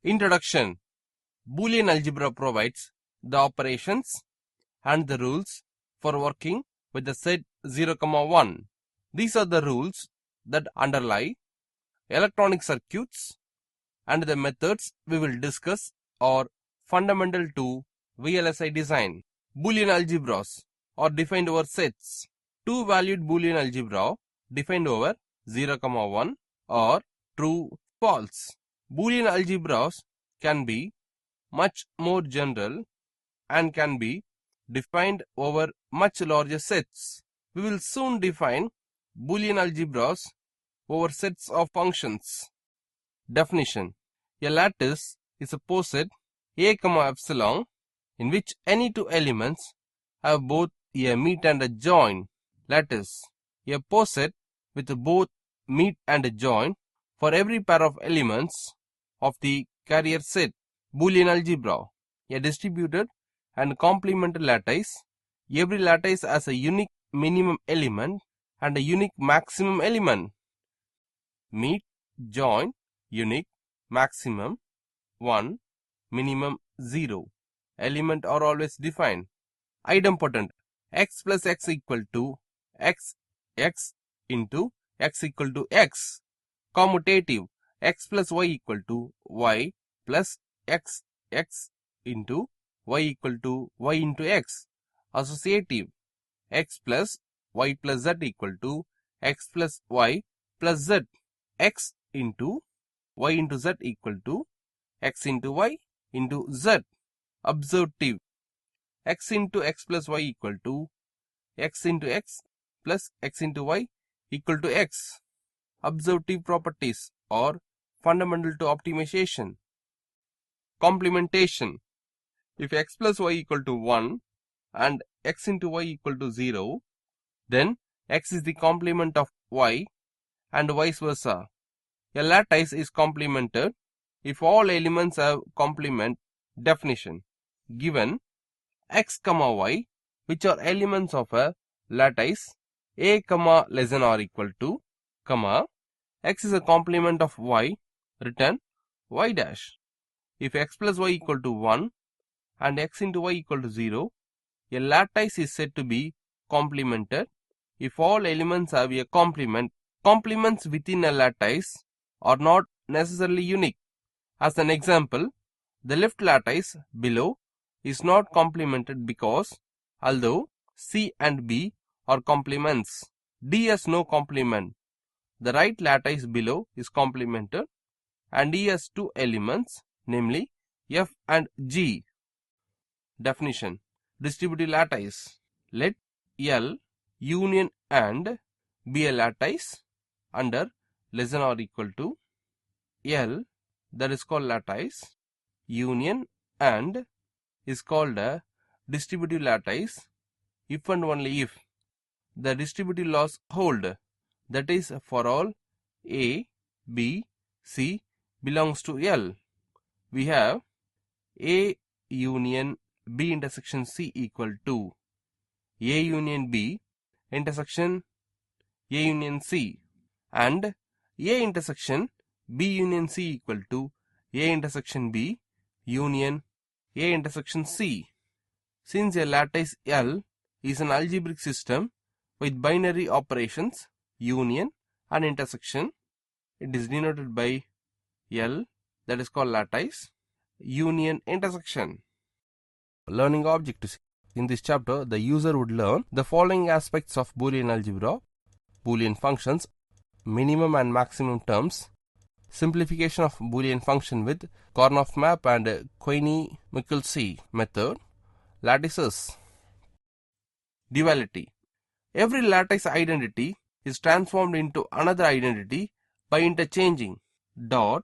Introduction. Boolean algebra provides the operations and the rules for working with the set 0, 1. These are the rules that underlie electronic circuits, and the methods we will discuss are fundamental to VLSI design. Boolean algebras are defined over sets. Two-valued Boolean algebra defined over 0, 1 or true, false. Boolean algebras can be much more general and can be defined over much larger sets. We will soon define Boolean algebras over sets of functions. Definition. A lattice is a poset A, epsilon in which any two elements have both a meet and a join. Lattice. A poset with both meet and a join for every pair of elements of the carrier set. Boolean algebra. A distributed and complementary lattice. Every lattice has a unique minimum element and a unique maximum element. Meet, join, unique, maximum 1, minimum 0. Element are always defined. Idempotent. X plus x equal to x, x into x equal to x. Commutative. X plus y equal to y plus x, x into y equal to y into x. Associative. X plus y plus z equal to x plus y plus z. X into y into z equal to x into y into z. Observative. X into x plus y equal to x into x plus x into y equal to x. Observative properties are fundamental to optimization. Complementation. If x plus y equal to 1 and x into y equal to 0, then x is the complement of y and vice versa. A lattice is complemented if all elements have complement. Definition. Given x, y, which are elements of a lattice A, less than or equal to, x is a complement of y, written y dash. If x plus y equal to 1 and x into y equal to 0, a lattice is said to be complemented if all elements have a complement. Complements within a lattice are not necessarily unique. As an example, the left lattice below is not complemented because although C and B are complements, D has no complement. The right lattice below is complemented and E has two elements, namely F and G. Definition. Distributive lattice. Let L union and be a lattice under less than or equal to L, that is called lattice. Union and is called a distributive lattice if and only if the distributive laws hold, that is for all A, B, C belongs to L. We have A union B intersection C equal to A union B intersection A union C, and A intersection B union C equal to A intersection B union A intersection C. Since a lattice L is an algebraic system with binary operations union and intersection, it is denoted by L, that is called lattice union intersection. Learning objectives. In this chapter, the user would learn the following aspects of Boolean algebra: Boolean functions, minimum and maximum terms, simplification of Boolean function with Karnaugh map and Queiny-Mikulski method, lattices. Duality. Every lattice identity is transformed into another identity by interchanging dot,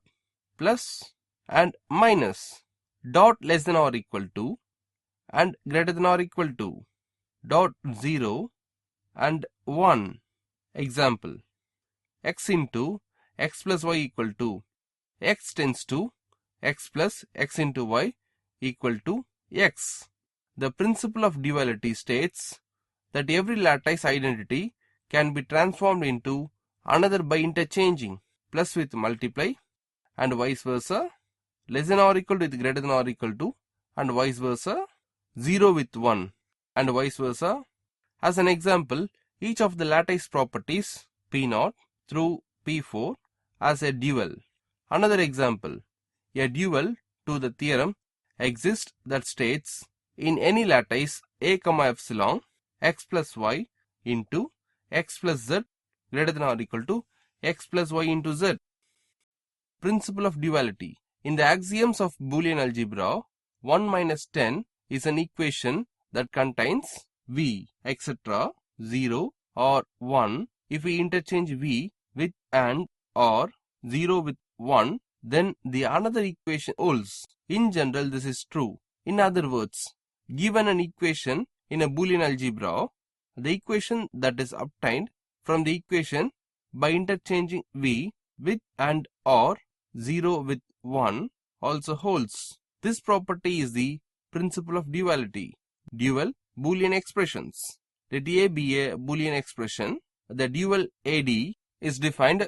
plus and minus, dot less than or equal to and greater than or equal to, dot 0 and 1. Example. X into x plus y equal to x tends to x plus x into y equal to x. The principle of duality states that every lattice identity can be transformed into another by interchanging plus with multiply and vice versa, less than or equal to with greater than or equal to, and vice versa, 0 with 1 and vice versa. As an example, each of the lattice properties P0 through P4 as a dual. Another example, a dual to the theorem exists that states in any lattice a comma epsilon x plus y into x plus z greater than or equal to x plus y into z. Principle of duality. In the axioms of Boolean algebra, 1 minus 10 is an equation that contains v, etc., 0 or 1. If we interchange v with and or 0 with 1, then the another equation holds. In general, this is true. In other words, given an equation in a Boolean algebra, the equation that is obtained from the equation by interchanging v with and or 0 with 1 also holds. This property is the principle of duality. Dual Boolean expressions. Let A be a Boolean expression. The dual AD is defined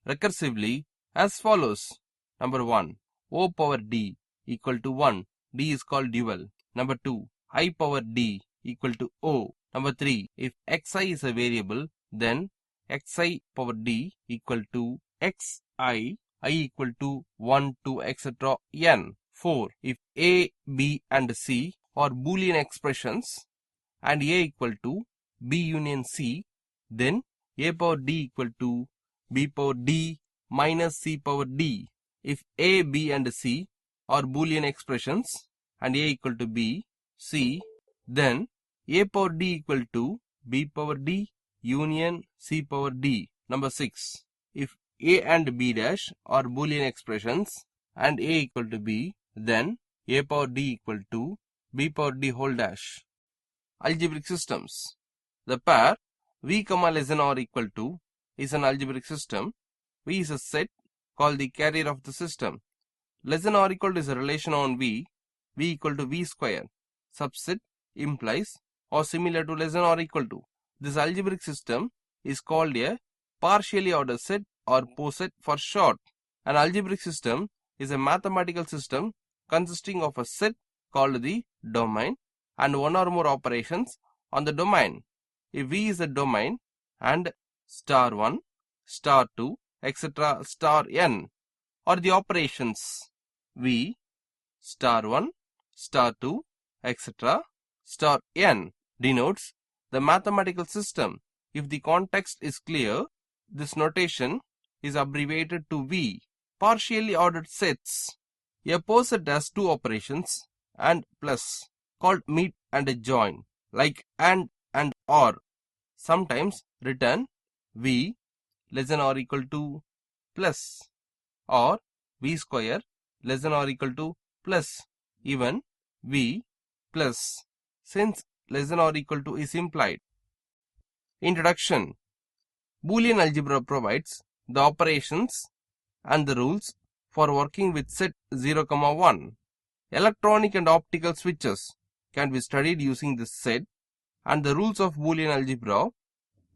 recursively as follows. Number 1, O power D equal to 1. D is called dual. Number 2, I power D equal to O. Number 3, if xi is a variable, then xi power D equal to xi, I equal to 1 to etc. n. 4, if A, B and C are Boolean expressions and A equal to B union C, then A power D equal to B power D minus C power D. If A, B and C are Boolean expressions and A equal to B, C, then A power D equal to B power D union C power D. Number 6, if A and B dash are Boolean expressions and A equal to B, then A power D equal to B power D whole dash. Algebraic systems. The pair V, less than or equal to is an algebraic system. V is a set called the carrier of the system. Less than or equal to is a relation on V equal to V square. Subset implies or similar to less than or equal to. This algebraic system is called a partially ordered set or poset for short. An algebraic system is a mathematical system consisting of a set called the domain and one or more operations on the domain. If V is the domain and star 1, star 2, etc. star n are the operations V, star 1, star 2, etc. star n denotes the mathematical system. If the context is clear, this notation is abbreviated to V. Partially ordered sets. A poset has two operations and plus called meet and join, like and or. Sometimes written V less than or equal to plus or V square less than or equal to plus, even V plus, since less than or equal to is implied. Introduction. Boolean algebra provides the operations and the rules for working with set 0, 1. Electronic and optical switches can be studied using this set and the rules of Boolean algebra.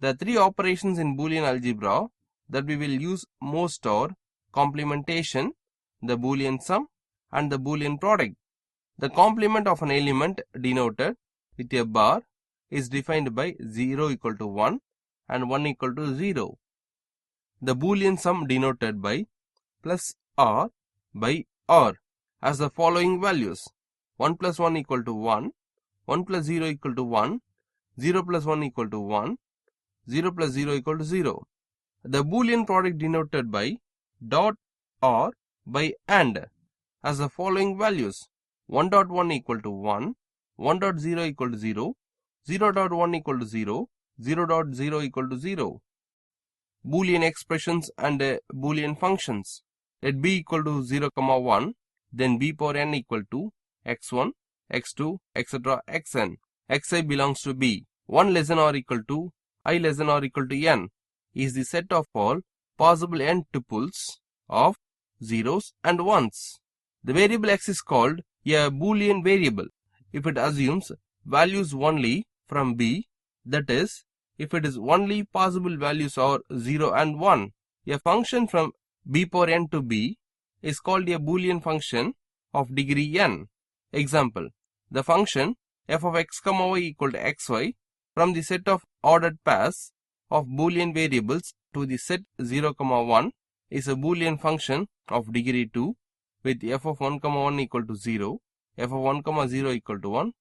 The three operations in Boolean algebra that we will use most are complementation, the Boolean sum, and the Boolean product. The complement of an element denoted with a bar is defined by 0 equal to 1 and 1 equal to 0. The Boolean sum denoted by plus r by r as the following values: 1 plus 1 equal to 1, 1 plus 0 equal to 1, 0 plus 1 equal to 1, 0 plus 0 equal to 0. The Boolean product denoted by dot or by and as the following values: 1.1 equal to 1, 1.0 equal to 0, 0.1 equal to 0, 0.0 equal to 0. Boolean expressions and Boolean functions. Let b equal to 0, 1, then b power n equal to x1, x2, etc. xn. xi belongs to b. 1 less than or equal to I less than or equal to n is the set of all possible n tuples of zeros and ones. The variable x is called a Boolean variable if it assumes values only from b, that is, if it is only possible values are 0 and 1. A function from b power n to b is called a Boolean function of degree n. Example, the function f of x, y equal to xy from the set of ordered pairs of Boolean variables to the set 0, 1 is a Boolean function of degree 2 with f of 1, 1 equal to 0, f of 1, 0 equal to 1,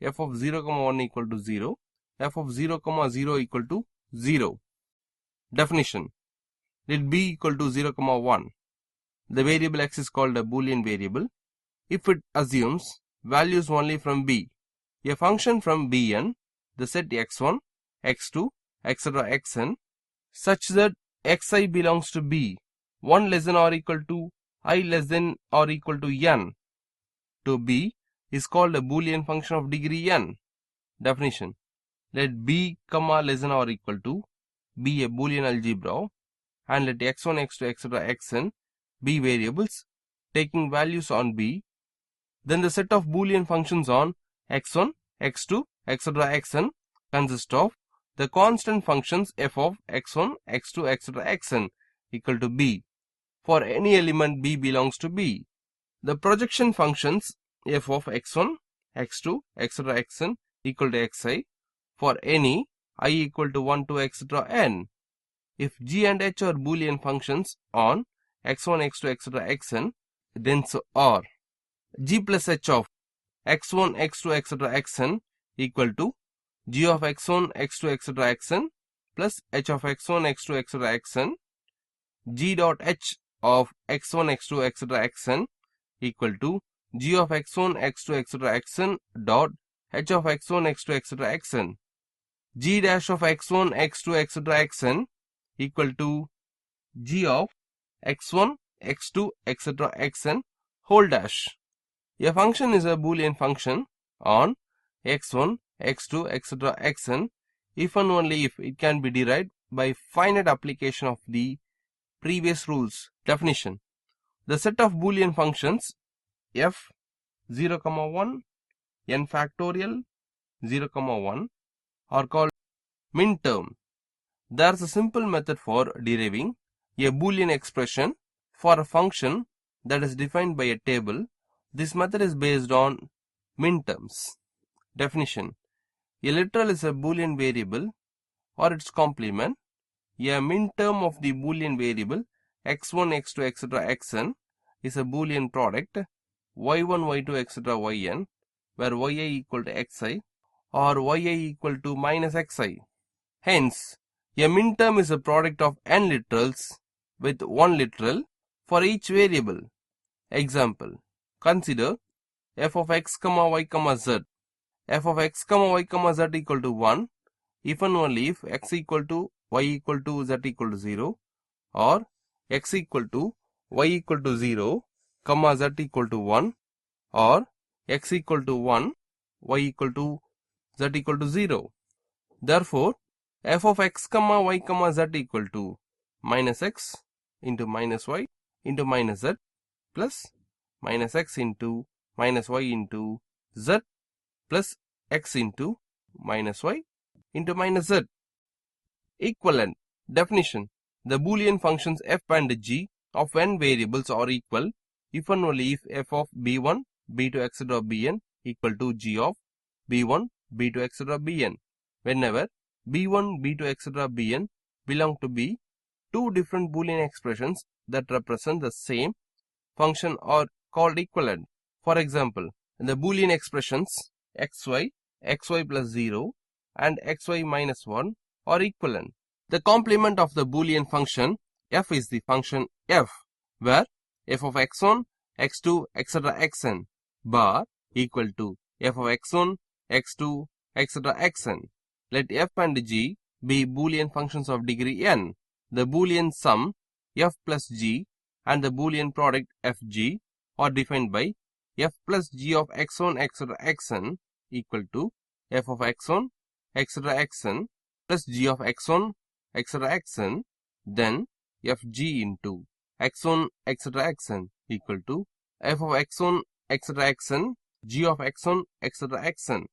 f of 0, 1 equal to 0, f of 0, 0 equal to 0. Definition. Let b equal to 0, 1. The variable x is called a Boolean variable if it assumes values only from b. A function from Bn, the set x1, x2, etc. xn, such that xi belongs to b, 1 less than or equal to I less than or equal to n to b is called a Boolean function of degree n. Definition. Let b, less than or equal to be a Boolean algebra and let x1, x2, etc. xn be variables taking values on b. Then the set of Boolean functions on x1, x2, etc. xn consist of the constant functions f of x1, x2, etc. xn equal to b for any element b belongs to b. The projection functions f of x1, x2, etc. xn equal to xi for any I equal to 1 to etc. n. If g and h are Boolean functions on x1, x2, etc. xn, then so are g plus h of x1, x2, etc. xn equal to g of x1, x2, etc. xn plus h of x1, x2, etc. xn, g dot h of x1, x2, etc. xn equal to g of x1, x2, etc. xn dot h of x1, x2, etc. xn, g dash of x1, x2, etc. xn equal to g of x1, x2, etc. xn whole dash. A function is a Boolean function on x1, x2, etc. xn if and only if it can be derived by finite application of the previous rules. Definition. The set of Boolean functions f 0, 1, n factorial 0, 1 are called min term. There is a simple method for deriving a Boolean expression for a function that is defined by a table. This method is based on min terms. Definition. A literal is a Boolean variable or its complement. A min term of the Boolean variable x1, x2, etc. xn is a Boolean product y1, y2, etc. yn where yi equal to xi or yi equal to minus xi. Hence, a min term is a product of n literals with one literal for each variable. Example. Consider f of x, y, z. F of x, y, z equal to 1 if and only if x equal to y equal to z equal to 0 or x equal to y equal to 0, z equal to 1 or x equal to 1, y equal to z equal to 0. Therefore, f of x, y, z equal to minus x into minus y into minus z plus minus x into minus y into z plus x into minus y into minus z. Equivalent. Definition. The Boolean functions f and g of n variables are equal if and only if f of b1, b2, etc. bn equal to g of b1, b2, etc. bn. Whenever b1, b2, etc. bn belong to b, two different Boolean expressions that represent the same function are called equivalent. For example, the Boolean expressions xy, xy plus 0 and xy minus 1 are equivalent. The complement of the Boolean function f is the function f, where f of x1, x2, etc. xn bar equal to f of x1, x2, etc. xn. Let f and g be Boolean functions of degree n. The Boolean sum f plus g and the Boolean product fg are defined by f plus g of x1, etc. xn equal to f of x1, etc. xn plus g of x1, etc. xn, then fg into x1, etc. xn equal to f of x1, etc. xn, g of x1, etc. xn.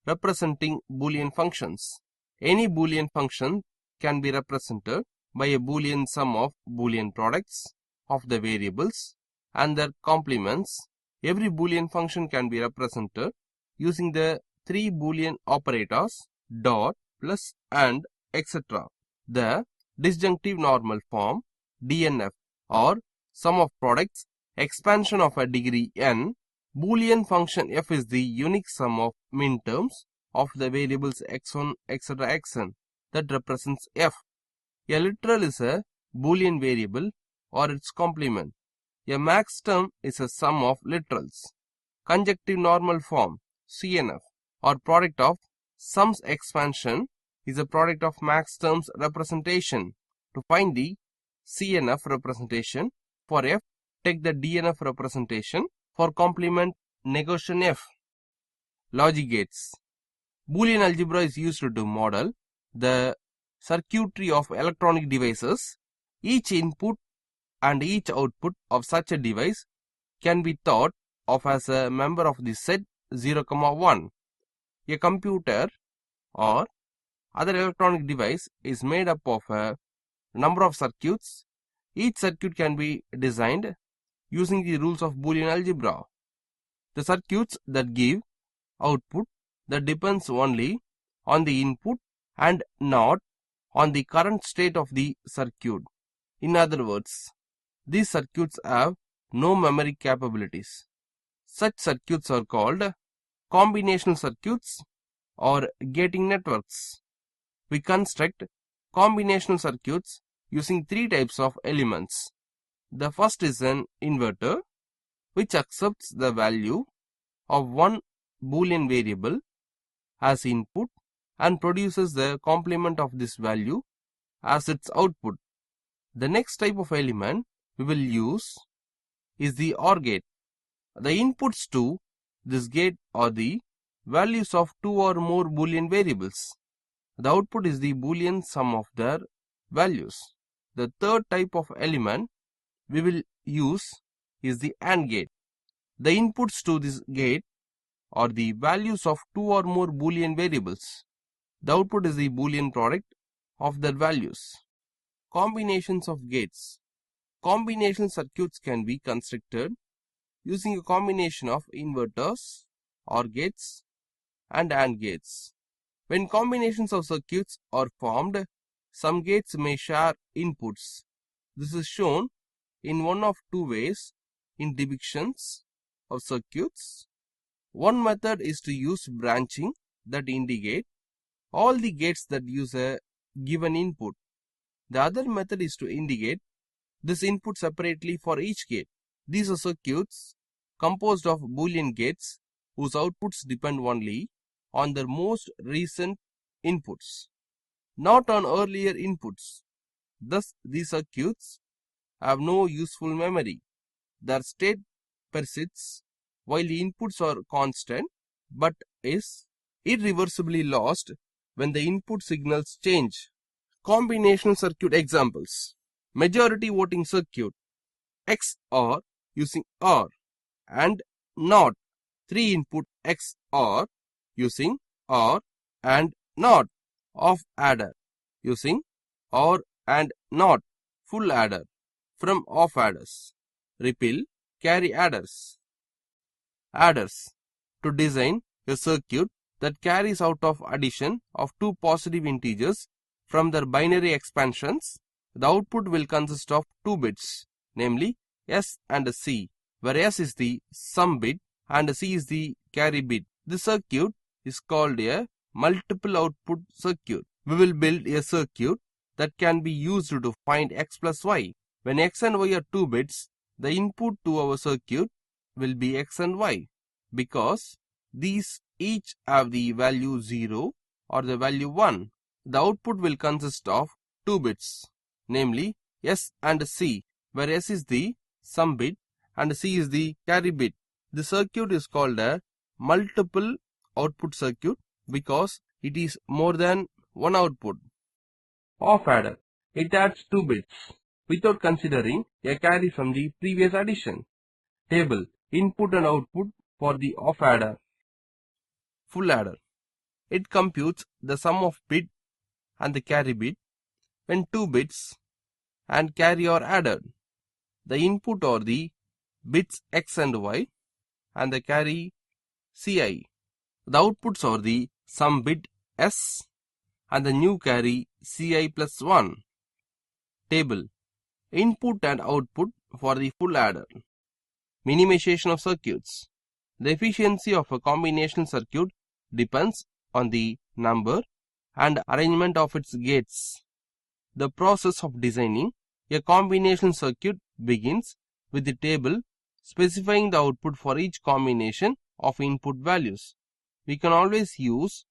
Representing Boolean functions. Any Boolean function can be represented by a Boolean sum of Boolean products of the variables and their complements, every Boolean function can be represented using the three Boolean operators dot, plus, and etc. The disjunctive normal form DNF or sum of products expansion of a degree n. Boolean function f is the unique sum of minterms of the variables x1 etc. xn that represents f. A literal is a Boolean variable or its complement. A max term is a sum of literals. Conjunctive normal form CNF or product of sums expansion is a product of max terms representation. To find the CNF representation for f, take the DNF representation for complement negation f. Logic gates. Boolean algebra is used to model the circuitry of electronic devices. Each input and each output of such a device can be thought of as a member of the set 0, 1. A computer or other electronic device is made up of a number of circuits. Each circuit can be designed using the rules of Boolean algebra. The circuits that give output that depends only on the input and not on the current state of the circuit. In other words, these circuits have no memory capabilities. Such circuits are called combinational circuits or gating networks. We construct combinational circuits using three types of elements. The first is an inverter, which accepts the value of one Boolean variable as input and produces the complement of this value as its output. The next type of element we will use is the OR gate. The inputs to this gate are the values of two or more Boolean variables. The output is the Boolean sum of their values. The third type of element we will use is the AND gate. The inputs to this gate are the values of two or more Boolean variables. The output is the Boolean product of their values. Combinations of gates. Combinational circuits can be constructed using a combination of inverters, OR gates, and AND gates. When combinations of circuits are formed, some gates may share inputs. This is shown in one of two ways in depictions of circuits. One method is to use branching that indicate all the gates that use a given input. The other method is to indicate this input separately for each gate. These are circuits composed of Boolean gates whose outputs depend only on their most recent inputs, not on earlier inputs. Thus, these circuits have no useful memory. Their state persists while the inputs are constant, but is irreversibly lost when the input signals change. Combinational circuit examples. Majority voting circuit XOR using OR and NOT. 3 input XOR using OR and NOT. Off adder using OR and NOT. Full adder from off adders. Repeal carry adders. Adders. To design a circuit that carries out of addition of two positive integers from their binary expansions, the output will consist of two bits, namely S and C, where S is the sum bit and C is the carry bit. This circuit is called a multiple output circuit. We will build a circuit that can be used to find x plus y. When x and y are 2 bits, the input to our circuit will be x and y, because these each have the value 0 or the value 1. The output will consist of 2 bits, namely S and C, where S is the sum bit and C is the carry bit. The circuit is called a multiple output circuit because it is more than one output. Off adder. It adds 2 bits without considering a carry from the previous addition. Table. Input and output for the off adder. Full adder. It computes the sum of bit and the carry bit when 2 bits and carry are added. The input are the bits X and Y and the carry Ci. The outputs are the sum bit S and the new carry Ci plus 1. Table. Input and output for the full adder. Minimization of circuits. The efficiency of a combinational circuit depends on the number and arrangement of its gates. The process of designing a combinational circuit begins with the table specifying the output for each combination of input values. We can always use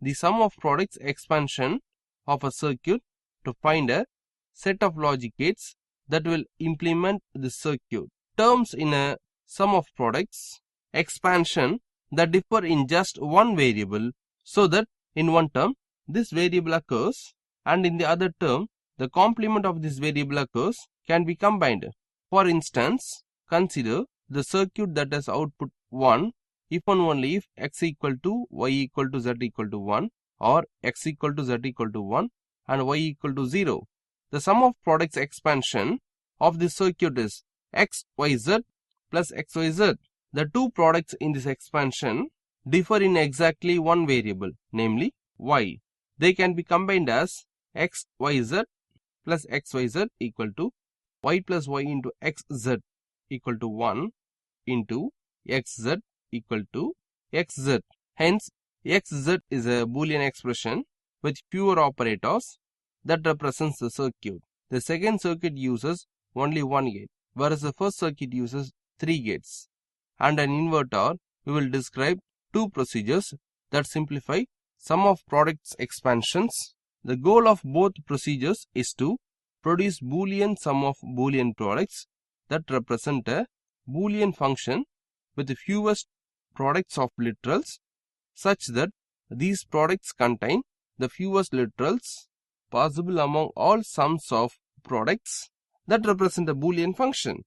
the sum of products expansion of a circuit to find a set of logic gates that will implement the circuit. Terms in a sum of products expansion that differ in just one variable, so that in one term this variable occurs and in the other term the complement of this variable occurs, can be combined. For instance, consider the circuit that has output 1 if and only if x equal to y equal to z equal to 1 or x equal to z equal to 1 and y equal to 0. The sum of products expansion of this circuit is xyz plus xyz. The two products in this expansion differ in exactly one variable, namely y. They can be combined as xyz plus xyz equal to y plus y into xz equal to 1 into xz equal to xz. Hence, xz is a Boolean expression with fewer operators that represents the circuit. The second circuit uses only one gate, whereas the first circuit uses 3 gates. And an inverter, we will describe two procedures that simplify sum of products expansions. The goal of both procedures is to produce Boolean sum of Boolean products that represent a Boolean function with the fewest products of literals, such that these products contain the fewest literals possible among all sums of products that represent a Boolean function.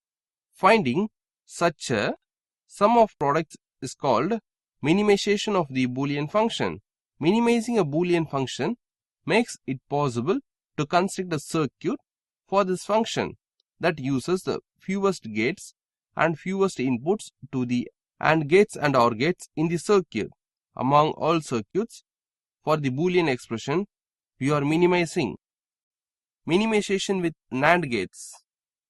Finding such a sum of products is called minimization of the Boolean function. Minimizing a Boolean function makes it possible to construct a circuit for this function that uses the fewest gates and fewest inputs to the AND gates and OR gates in the circuit. Among all circuits, for the Boolean expression, we are minimizing. Minimization with NAND gates.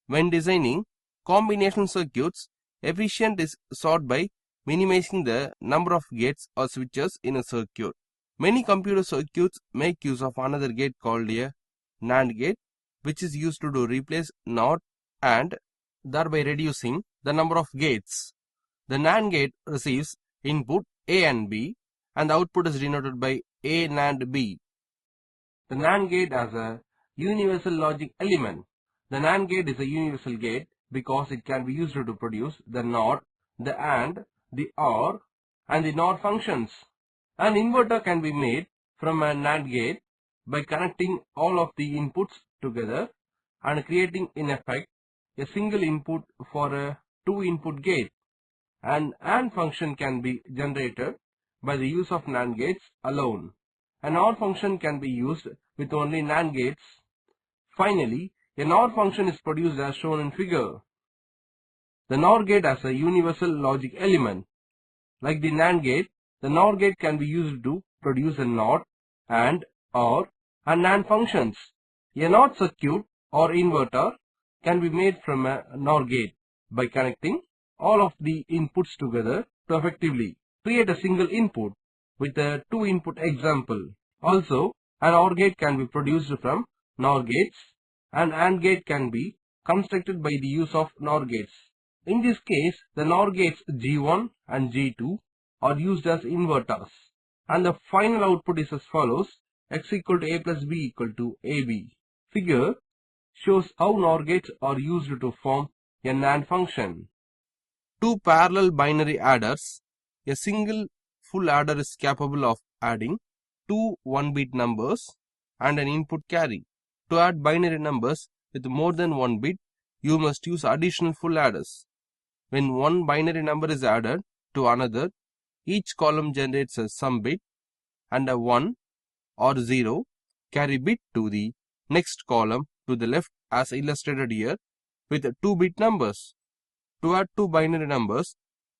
When designing combinational circuits, efficient is sought by minimizing the number of gates or switches in a circuit. Many computer circuits make use of another gate called a NAND gate, which is used to replace NOT and thereby reducing the number of gates. The NAND gate receives input A and B and the output is denoted by A NAND B. The NAND gate has a universal logic element. The NAND gate is a universal gate because it can be used to produce the NOT, the AND, the OR and the NOR functions. An inverter can be made from a NAND gate by connecting all of the inputs together and creating in effect a single input for a 2-input gate. An AND function can be generated by the use of NAND gates alone. An OR function can be used with only NAND gates. Finally, a NOR function is produced as shown in figure. The NOR gate has a universal logic element. Like the NAND gate, the NOR gate can be used to produce a NOT, AND, OR and NAND functions. A NOT circuit or inverter can be made from a NOR gate by connecting all of the inputs together to effectively create a single input with a 2-input example. Also, an OR gate can be produced from NOR gates and AND gate can be constructed by the use of NOR gates. In this case, the NOR gates G1 and G2 are used as inverters and the final output is as follows: x equal to a plus b equal to ab. Figure shows how NOR gates are used to form a NAND function. Two parallel binary adders. A single full adder is capable of adding two 1-bit numbers and an input carry. To add binary numbers with more than 1 bit, you must use additional full adders. When one binary number is added to another, each column generates a sum bit and a 1 or 0 carry bit to the next column to the left as illustrated here with 2-bit numbers. To add two binary numbers,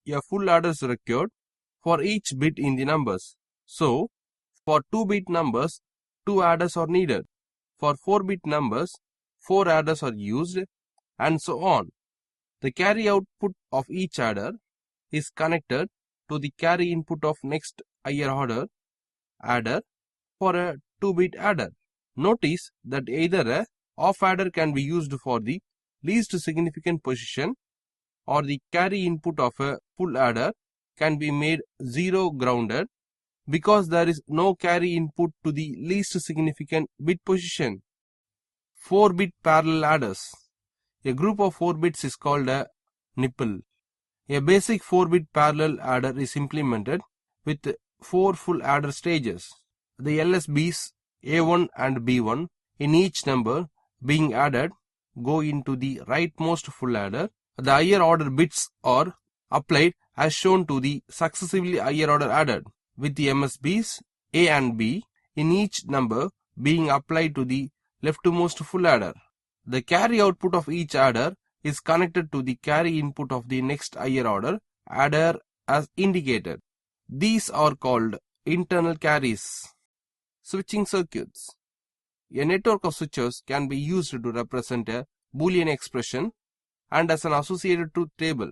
a full adder is required for each bit in the numbers. So, for 2-bit numbers, 2 adders are needed. For 4-bit numbers, 4 adders are used, and so on. The carry output of each adder is connected to the carry input of next higher order adder for a 2-bit adder. Notice that either a off adder can be used for the least significant position, or the carry input of a full adder can be made 0 grounded because there is no carry input to the least significant bit position. 4-bit parallel adders. A group of 4 bits is called a nipple. A basic 4-bit parallel adder is implemented with 4 full adder stages. The LSBs A1 and B1 in each number being added go into the rightmost full adder. The higher order bits are applied as shown to the successively higher order added, with the MSBs A and B in each number being applied to the leftmost full adder. The carry output of each adder is connected to the carry input of the next higher order adder as indicated. These are called internal carries. Switching circuits. A network of switches can be used to represent a Boolean expression and as an associated truth table.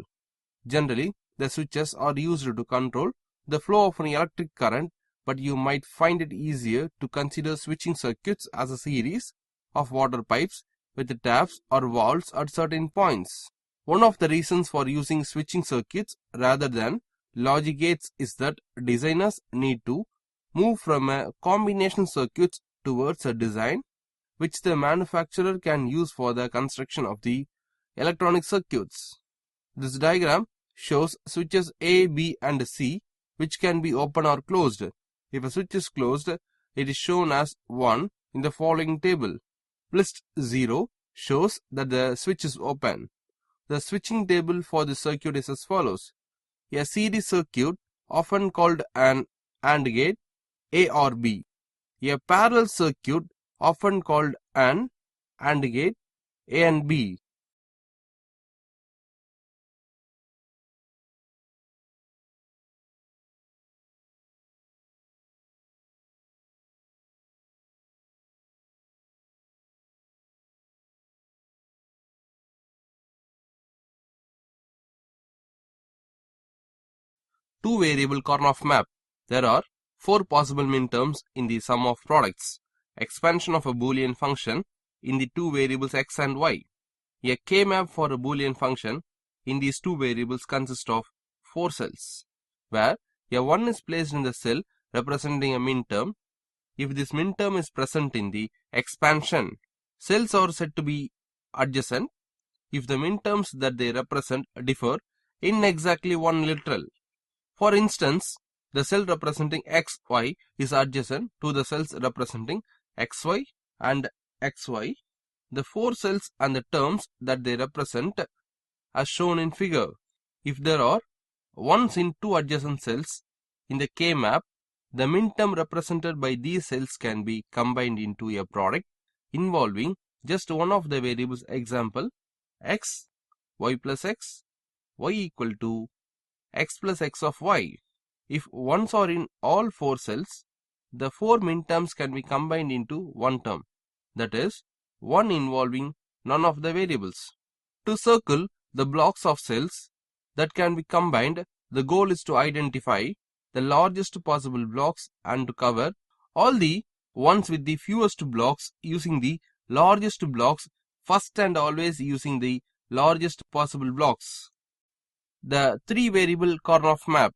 Generally, the switches are used to control the flow of an electric current, but you might find it easier to consider switching circuits as a series of water pipes with taps or valves at certain points. One of the reasons for using switching circuits rather than logic gates is that designers need to move from a combination circuits towards a design which the manufacturer can use for the construction of the electronic circuits. This diagram shows switches A, B and C which can be open or closed. If a switch is closed, it is shown as 1 in the following table. List 0 shows that the switch is open. The switching table for the circuit is as follows. A series circuit, often called an AND gate, A or B. A parallel circuit, often called an AND gate, A and B. Two-variable Karnaugh map. There are 4 possible minterms in the sum of products. Expansion of a Boolean function in the two variables x and y. A K-map for a Boolean function in these two variables consists of 4 cells, where a 1 is placed in the cell representing a minterm. If this minterm is present in the expansion, cells are said to be adjacent if the minterms that they represent differ in exactly one literal. For instance, the cell representing xy is adjacent to the cells representing xy and xy. The 4 cells and the terms that they represent are shown in figure. If there are ones in 2 adjacent cells in the K-map, the minterm represented by these cells can be combined into a product involving just one of the variables. Example, x, y plus x, y equal to x plus x of y. If ones are in all 4 cells, the 4 minterms can be combined into one term, that is, one involving none of the variables. To circle the blocks of cells that can be combined, the goal is to identify the largest possible blocks and to cover all the ones with the fewest blocks using the largest blocks first and always using the largest possible blocks. The 3-variable Karnaugh map.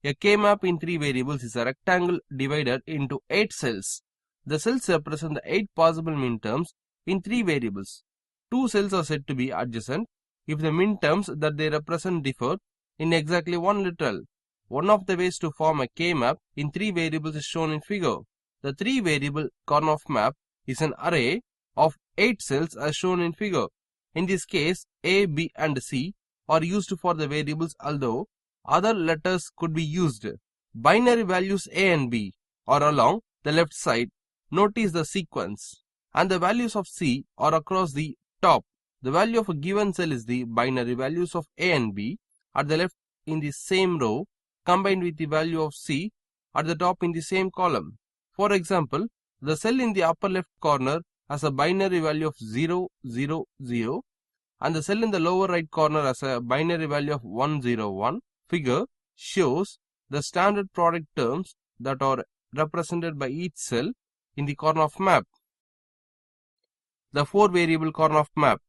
A K-map in 3 variables is a rectangle divided into 8 cells. The cells represent the 8 possible minterms in 3 variables. 2 cells are said to be adjacent if the minterms that they represent differ in exactly one literal. One of the ways to form a K-map in 3 variables is shown in figure. The 3-variable Karnaugh map is an array of 8 cells as shown in figure. In this case, A, B and C are used for the variables, although other letters could be used. Binary values A and B are along the left side. Notice the sequence. And the values of C are across the top. The value of a given cell is the binary values of A and B at the left in the same row combined with the value of C at the top in the same column. For example, the cell in the upper left corner has a binary value of 0, 0, 0 and the cell in the lower right corner has a binary value of 1, 0, 1. Figure shows the standard product terms that are represented by each cell in the Karnaugh map. The 4-variable Karnaugh map.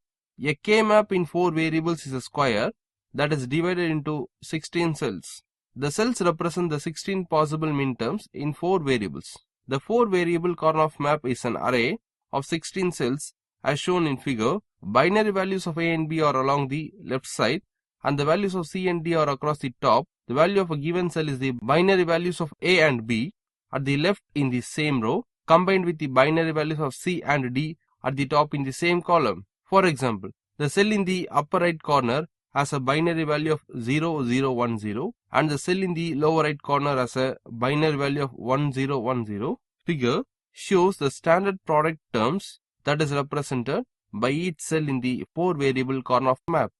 A K-map in 4 variables is a square that is divided into 16 cells. The cells represent the 16 possible minterms in 4 variables. The 4-variable Karnaugh map is an array of 16 cells as shown in figure. Binary values of A and B are along the left side and the values of C and D are across the top. The value of a given cell is the binary values of A and B at the left in the same row combined with the binary values of C and D at the top in the same column. For example, the cell in the upper right corner has a binary value of 0, 0, 1, 0 and the cell in the lower right corner has a binary value of 1, 0, 1, 0. Figure shows the standard product terms that is represented by each cell in the 4-variable Karnaugh map.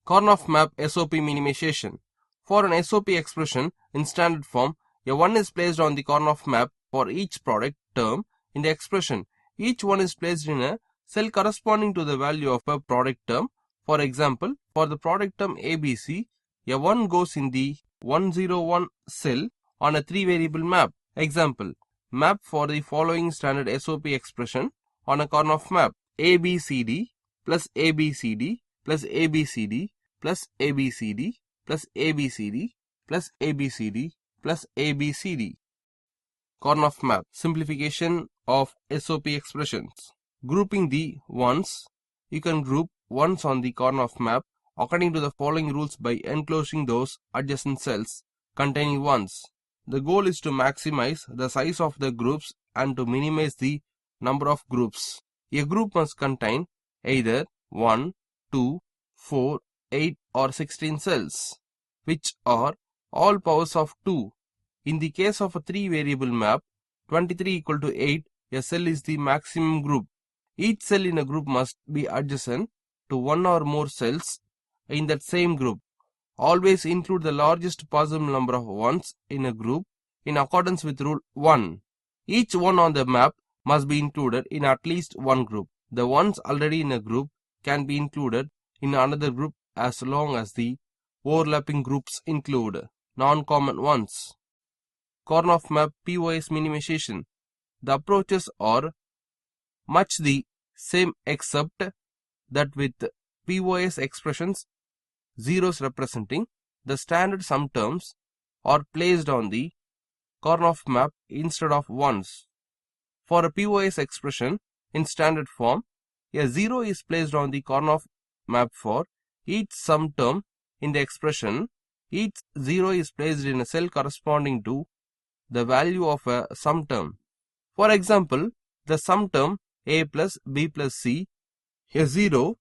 Karnaugh map SOP minimization. For an SOP expression in standard form, a 1 is placed on the Karnaugh map for each product term in the expression. Each one is placed in a cell corresponding to the value of a product term. For example, for the product term ABC, a 1 goes in the 101 cell on a 3-variable map. Example, map for the following standard SOP expression on a Karnaugh map. ABCD plus ABCD plus ABCD plus ABCD plus ABCD plus ABCD plus ABCD. Karnaugh map. Simplification of SOP expressions. Grouping the ones. You can group ones on the Karnaugh map according to the following rules by enclosing those adjacent cells containing ones. The goal is to maximize the size of the groups and to minimize the number of groups. A group must contain either 1, 2, 4, 8 or 16 cells, which are all powers of 2. In the case of a 3-variable map, 23 equal to 8, a cell is the maximum group. Each cell in a group must be adjacent to one or more cells in that same group. Always include the largest possible number of ones in a group in accordance with rule 1. Each one on the map must be included in at least one group. The ones already in a group can be included in another group as long as the overlapping groups include non-common ones. Karnaugh map POS minimization. The approaches are much the same except that with POS expressions, zeros representing the standard sum terms are placed on the Karnaugh map instead of ones. For a POS expression in standard form, a 0 is placed on the Karnaugh map for each sum term in the expression. Each 0 is placed in a cell corresponding to the value of a sum term. For example, the sum term A plus B plus C, a 0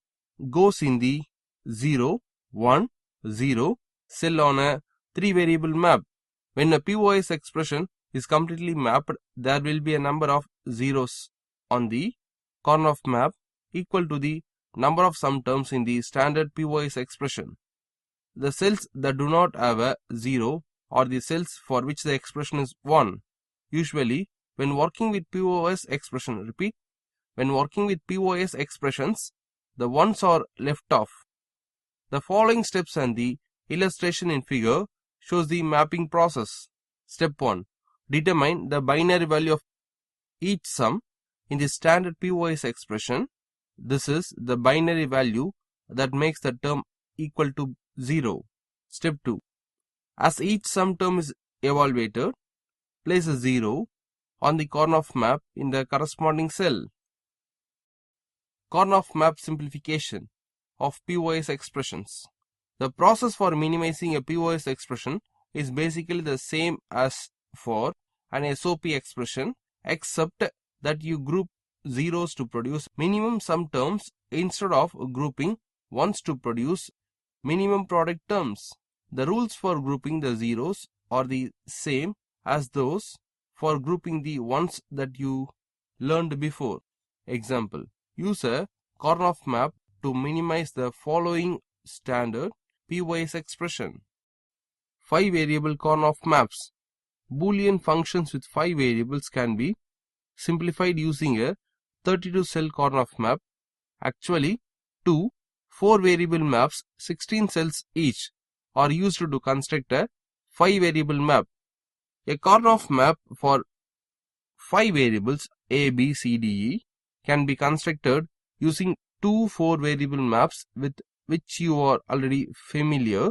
goes in the 0, 1, 0 cell on a 3-variable map. When a POS expression is completely mapped, there will be a number of zeros on the Karnaugh map equal to the number of sum terms in the standard POS expression. The cells that do not have a 0 are the cells for which the expression is 1. Usually, when working with POS expression, when working with POS expressions, the ones are left off. The following steps and the illustration in figure shows the mapping process. Step 1. Determine the binary value of each sum in the standard POS expression. This is the binary value that makes the term equal to 0. Step 2. As each sum term is evaluated, place a 0 on the Karnaugh map in the corresponding cell. Karnaugh map simplification of POS expressions. The process for minimizing a POS expression is basically the same as for an SOP expression, except that you group zeros to produce minimum sum terms instead of grouping ones to produce minimum product terms. The rules for grouping the zeros are the same as those for grouping the ones that you learned before. Example, use a Karnaugh map to minimize the following standard piecewise expression. 5 variable Karnaugh maps. Boolean functions with 5 variables can be simplified using a 32 cell Karnaugh map. Actually, 2 4 variable maps 16 cells each are used to construct a 5 variable map. A Karnaugh map for 5 variables A, B, C, D, E can be constructed using 2 4 variable maps with which you are already familiar.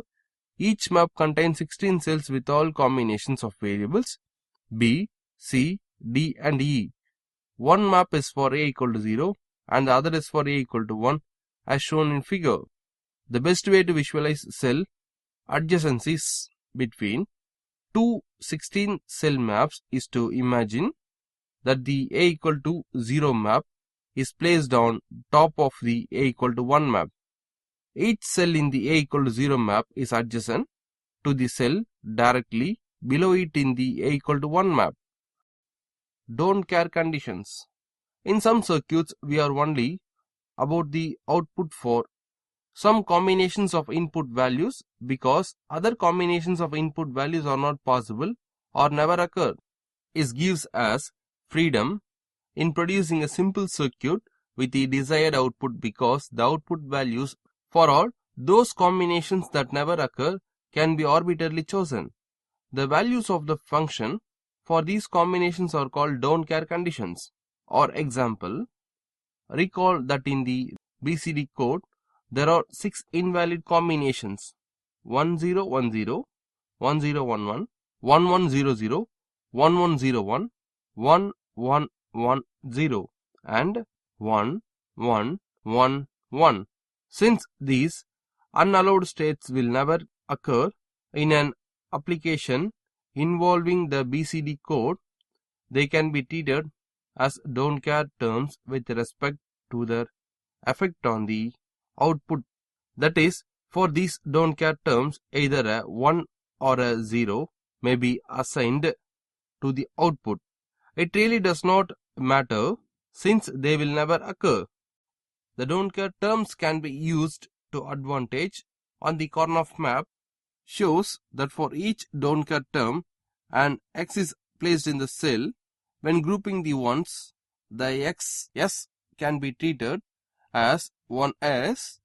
Each map contains 16 cells with all combinations of variables B, C, D and E. One map is for A equal to 0 and the other is for A equal to 1 as shown in figure. The best way to visualize cell adjacencies between two 16 cell maps is to imagine that the A equal to 0 map is placed on top of the A equal to 1 map. Each cell in the A equal to 0 map is adjacent to the cell directly below it in the A equal to 1 map. Don't care conditions. In some circuits, we are only about the output for some combinations of input values because other combinations of input values are not possible or never occur. It gives us freedom in producing a simple circuit with the desired output because the output values for all those combinations that never occur can be arbitrarily chosen. The values of the function for these combinations are called don't care conditions. For example, recall that in the BCD code there are 6 invalid combinations 1010, 1011, 1100, 1101, 1110 and 1111. Since these unallowed states will never occur in an application involving the BCD code, they can be treated as don't care terms with respect to their effect on the output. That is, for these don't care terms, either a 1 or a 0 may be assigned to the output. It really does not matter since they will never occur. The don't care terms can be used to advantage on the Karnaugh map. Shows that for each don't care term an X is placed in the cell. When grouping the ones, the X S can be treated as 1S,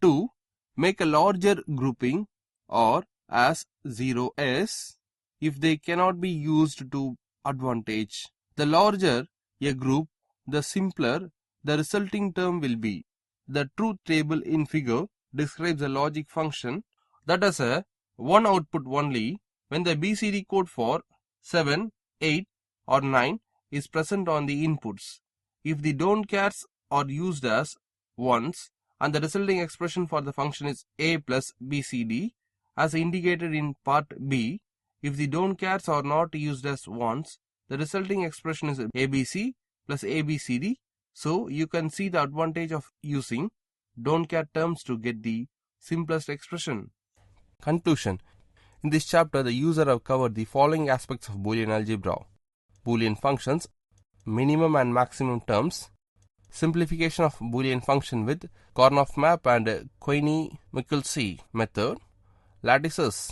2 make a larger grouping or as 0S if they cannot be used to advantage. The larger a group, the simpler the resulting term will be. The truth table in figure describes a logic function that has a one output only when the BCD code for 7, 8 or 9 is present on the inputs. If the don't cares are used as ones and the resulting expression for the function is A plus BCD as indicated in part B, if the don't cares are not used as ones, the resulting expression is ABC plus ABCD. So you can see the advantage of using don't care terms to get the simplest expression. Conclusion. In this chapter, the user have covered the following aspects of Boolean algebra: Boolean functions, minimum and maximum terms, simplification of Boolean function with Karnaugh map and Queeny-Michelsi method, lattices,